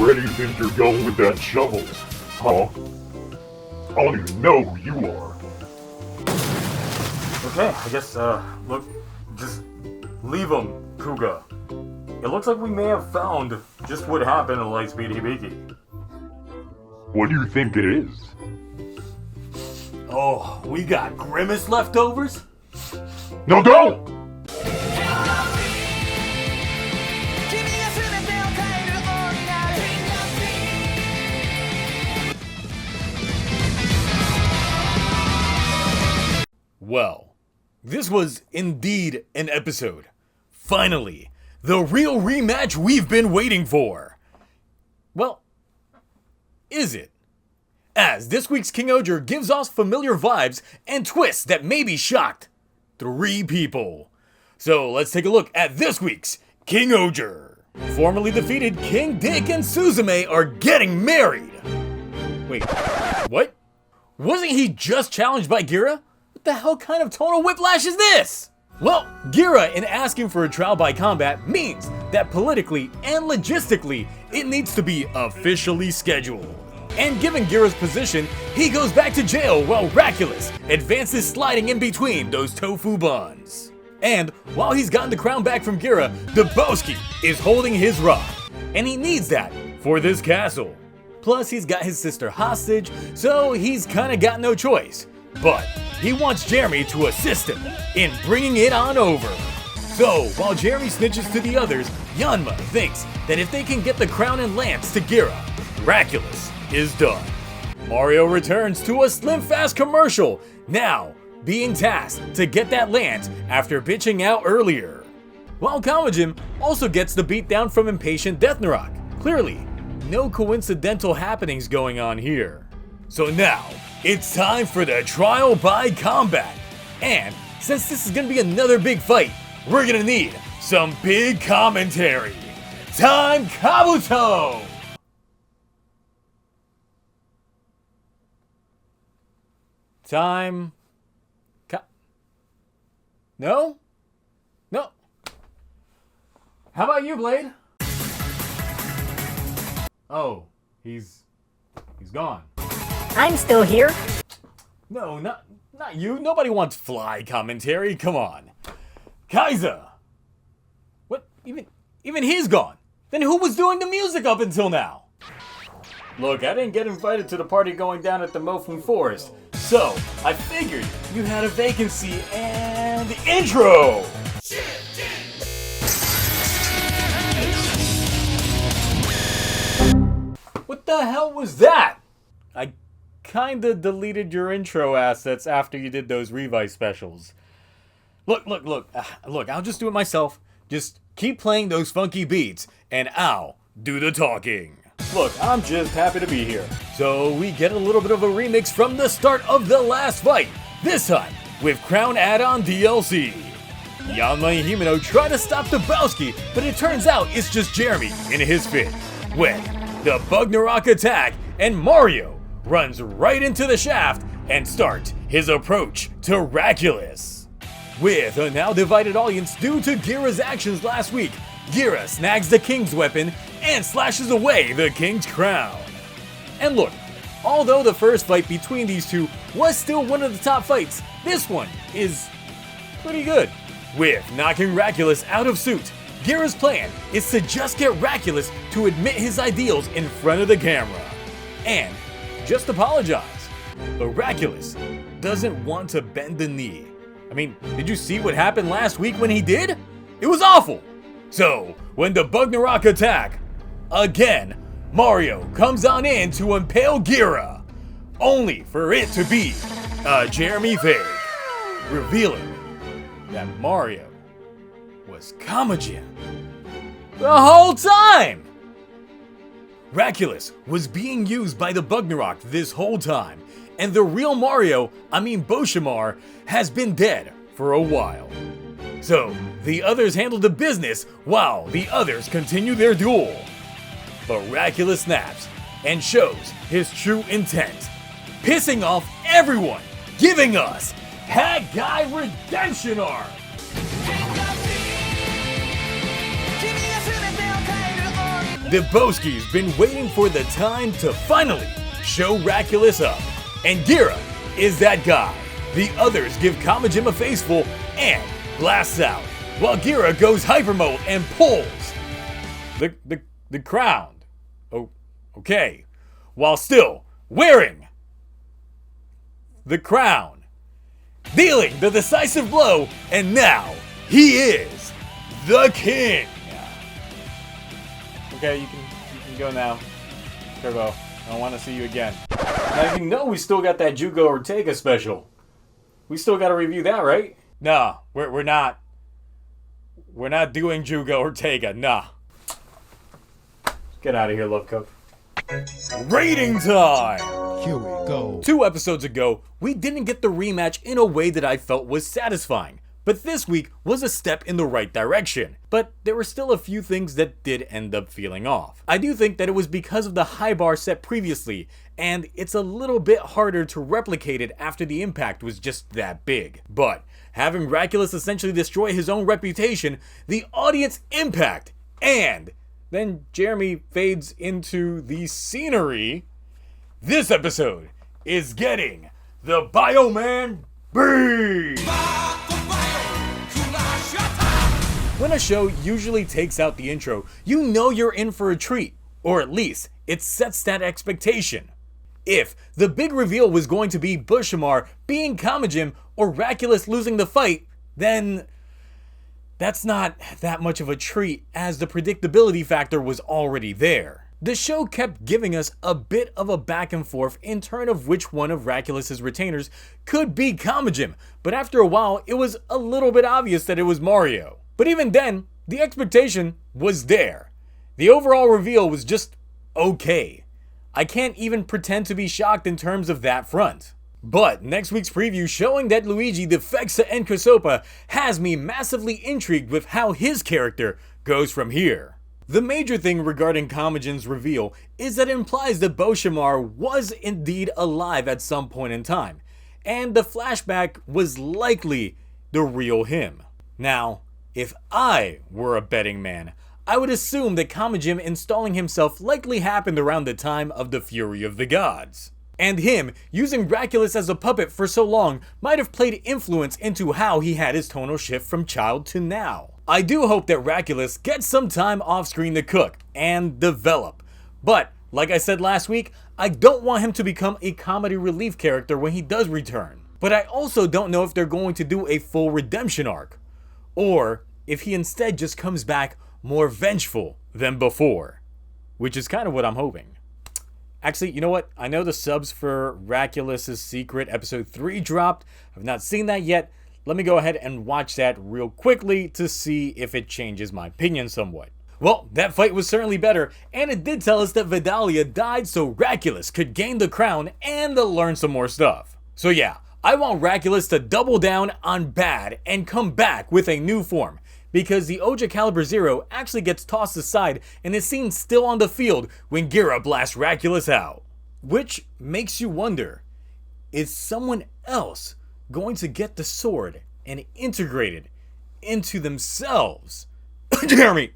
where do you think you're going with that shovel? Huh? I don't even know who you are. Okay, I guess, look, just leave him, Kuga. It looks like we may have found just what happened in Lightspeed Hibiki. What do you think it is? Oh, we got Grimace leftovers? No, don't! Well, this was indeed an episode. Finally, the real rematch we've been waiting for. Well, is it? As this week's KingOhger gives off familiar vibes and twists that maybe shocked 3 people. So let's take a look at this week's KingOhger. Formerly defeated King Dick and Suzume are getting married. Wait, what? Wasn't he just challenged by Gira? What the hell kind of tonal whiplash is this? Well, Gira in asking for a trial by combat means that politically and logistically it needs to be officially scheduled. And given Gira's position, he goes back to jail while Raculus advances sliding in between those tofu buns. And while he's gotten the crown back from Gira, Dubowski is holding his rock, and he needs that for this castle. Plus he's got his sister hostage, so he's kinda got no choice. But he wants Jeremy to assist him in bringing it on over. So while Jeremy snitches to the others, Yanma thinks that if they can get the crown and lance to Gira, Raculus is done. Mario returns to a Slim Fast commercial, now being tasked to get that lance after bitching out earlier. While Kamajin also gets the beatdown from impatient Death Narok. Clearly, no coincidental happenings going on here. So now, it's time for the trial by combat. And since this is gonna be another big fight, we're gonna need some big commentary. Time Kabuto! Time... No? No. How about you, Blade? Oh, he's gone. I'm still here. No, not you. Nobody wants fly commentary. Come on. Kaiser! What? Even he's gone. Then who was doing the music up until now? Look, I didn't get invited to the party going down at the Mofun Forest, so I figured you had a vacancy and intro! What the hell was that? I kinda deleted your intro assets after you did those Revice specials. Look, I'll just do it myself. Just keep playing those funky beats, and I'll do the talking. Look, I'm just happy to be here. So we get a little bit of a remix from the start of the last fight, this time with Crown add-on DLC. Yanma and Himeno try to stop Dubowski, but it turns out it's just Jeremy in his fit. When the Bugnarok attack, and Mario runs right into the shaft and starts his approach to Raculus. With a now divided audience due to Gira's actions last week, Gira snags the King's weapon and slashes away the King's crown. And look, although the first fight between these two was still one of the top fights, this one is pretty good. With knocking Raculus out of suit, Gira's plan is to just get Raculus to admit his ideals in front of the camera. And just apologize. But Raculus doesn't want to bend the knee. I mean, did you see what happened last week when he did? It was awful! So, when the Bugnarok attack, again, Mario comes on in to impale Gira, only for it to be a Jeremy fake, revealing that Mario was Kamajin the whole time! Raculus was being used by the Bugnarok this whole time, and the real Mario, Boshamar, has been dead for a while. So, the others handle the business while the others continue their duel. But Raculus snaps and shows his true intent, pissing off everyone, giving us Hat Guy Redemption Arc. the Boski's been waiting for the time to finally show Raculus up. And Gira is that guy. The others give Kamajim a faceful and blasts out, while Gira goes hyper mode and pulls the crown. Oh, okay. While still wearing the crown, dealing the decisive blow, and now he is the king. Okay, you can go now, Turbo. I don't want to see you again. Now you know we still got that Jugo Ortega special. We still got to review that, right? Nah, we're not. We're not doing Jugo Ortega. Nah. Get out of here, Love Cup. Rating time! Here we go. 2 episodes ago, we didn't get the rematch in a way that I felt was satisfying. But this week was a step in the right direction. But there were still a few things that did end up feeling off. I do think that it was because of the high bar set previously, and it's a little bit harder to replicate it after the impact was just that big. But having Raculus essentially destroy his own reputation, the audience impact, and then Jeremy fades into the scenery, this episode is getting the Bioman B! When a show usually takes out the intro, you know you're in for a treat, or at least it sets that expectation. If the big reveal was going to be Bushamar being Kamajim or Raculus losing the fight, then that's not that much of a treat, as the predictability factor was already there. The show kept giving us a bit of a back and forth in turn of which one of Raculus's retainers could be Kamajim, but after a while it was a little bit obvious that it was Mario. But even then, the expectation was there. The overall reveal was just okay. I can't even pretend to be shocked in terms of that front. But next week's preview showing that Luigi defects to Encosopa has me massively intrigued with how his character goes from here. The major thing regarding Kamajin's reveal is that it implies that Boshamar was indeed alive at some point in time, and the flashback was likely the real him. Now, if I were a betting man, I would assume that Kamajim installing himself likely happened around the time of the Fury of the Gods. And him using Raculus as a puppet for so long might have played influence into how he had his tonal shift from child to now. I do hope that Raculus gets some time off screen to cook and develop. But, like I said last week, I don't want him to become a comedy relief character when he does return. But I also don't know if they're going to do a full redemption arc, or if he instead just comes back more vengeful than before, which is kind of what I'm hoping. Actually, you know what? I know the subs for Raculus's Secret episode 3 dropped. I've not seen that yet. Let me go ahead and watch that real quickly to see if it changes my opinion somewhat. Well, that fight was certainly better, and it did tell us that Vidalia died so Raculus could gain the crown and learn some more stuff. So yeah, I want Raculus to double down on bad and come back with a new form, because the Ohger Caliber Zero actually gets tossed aside and is seen still on the field when Gira blasts Raculus out. Which makes you wonder, is someone else going to get the sword and integrate it into themselves? Jeremy!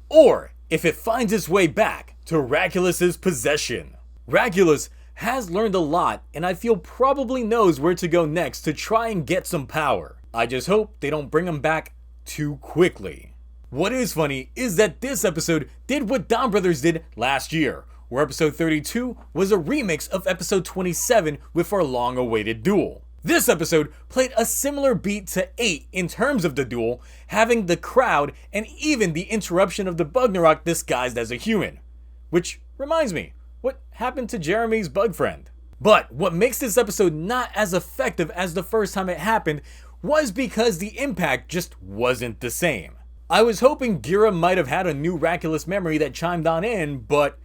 Or if it finds its way back to Raculus's possession. Raculus has learned a lot, and I feel probably knows where to go next to try and get some power. I just hope they don't bring him back too quickly. What is funny is that this episode did what Don Brothers did last year, where episode 32 was a remix of episode 27 with our long-awaited duel. This episode played a similar beat to 8 in terms of the duel, having the crowd and even the interruption of the Bugnarok disguised as a human. Which reminds me, what happened to Jeremy's bug friend? But what makes this episode not as effective as the first time it happened was because the impact just wasn't the same. I was hoping Gira might have had a new Raculus memory that chimed on in, but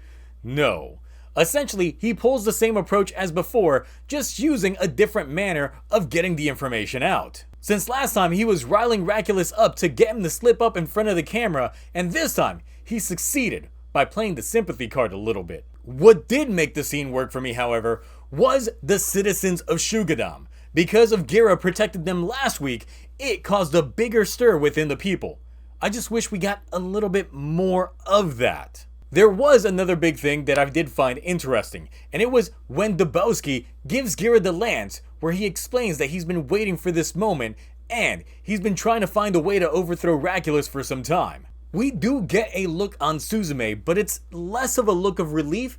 no. Essentially, he pulls the same approach as before, just using a different manner of getting the information out. Since last time he was riling Raculus up to get him to slip up in front of the camera, and this time he succeeded by playing the sympathy card a little bit. What did make the scene work for me, however, was the citizens of Shugadam. Because of Gira protected them last week, it caused a bigger stir within the people. I just wish we got a little bit more of that. There was another big thing that I did find interesting, and it was when Dabowski gives Gira the lance, where he explains that he's been waiting for this moment, and he's been trying to find a way to overthrow Raculus for some time. We do get a look on Suzume, but it's less of a look of relief,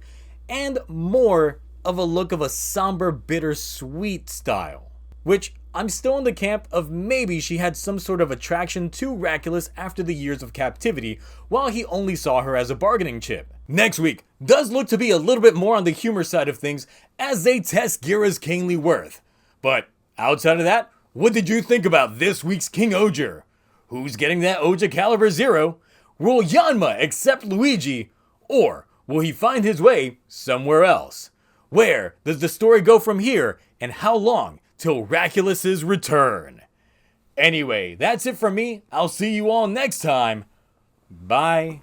and more of a look of a somber, bittersweet style. Which, I'm still in the camp of maybe she had some sort of attraction to Raculus after the years of captivity, while he only saw her as a bargaining chip. Next week does look to be a little bit more on the humor side of things as they test Gira's kingly worth. But outside of that, what did you think about this week's King-Ohger? Who's getting that Ohger Caliber 0? Will Yanma accept Luigi? Or will he find his way somewhere else? Where does the story go from here, and how long till Raculus's return? Anyway, that's it from me. I'll see you all next time. Bye.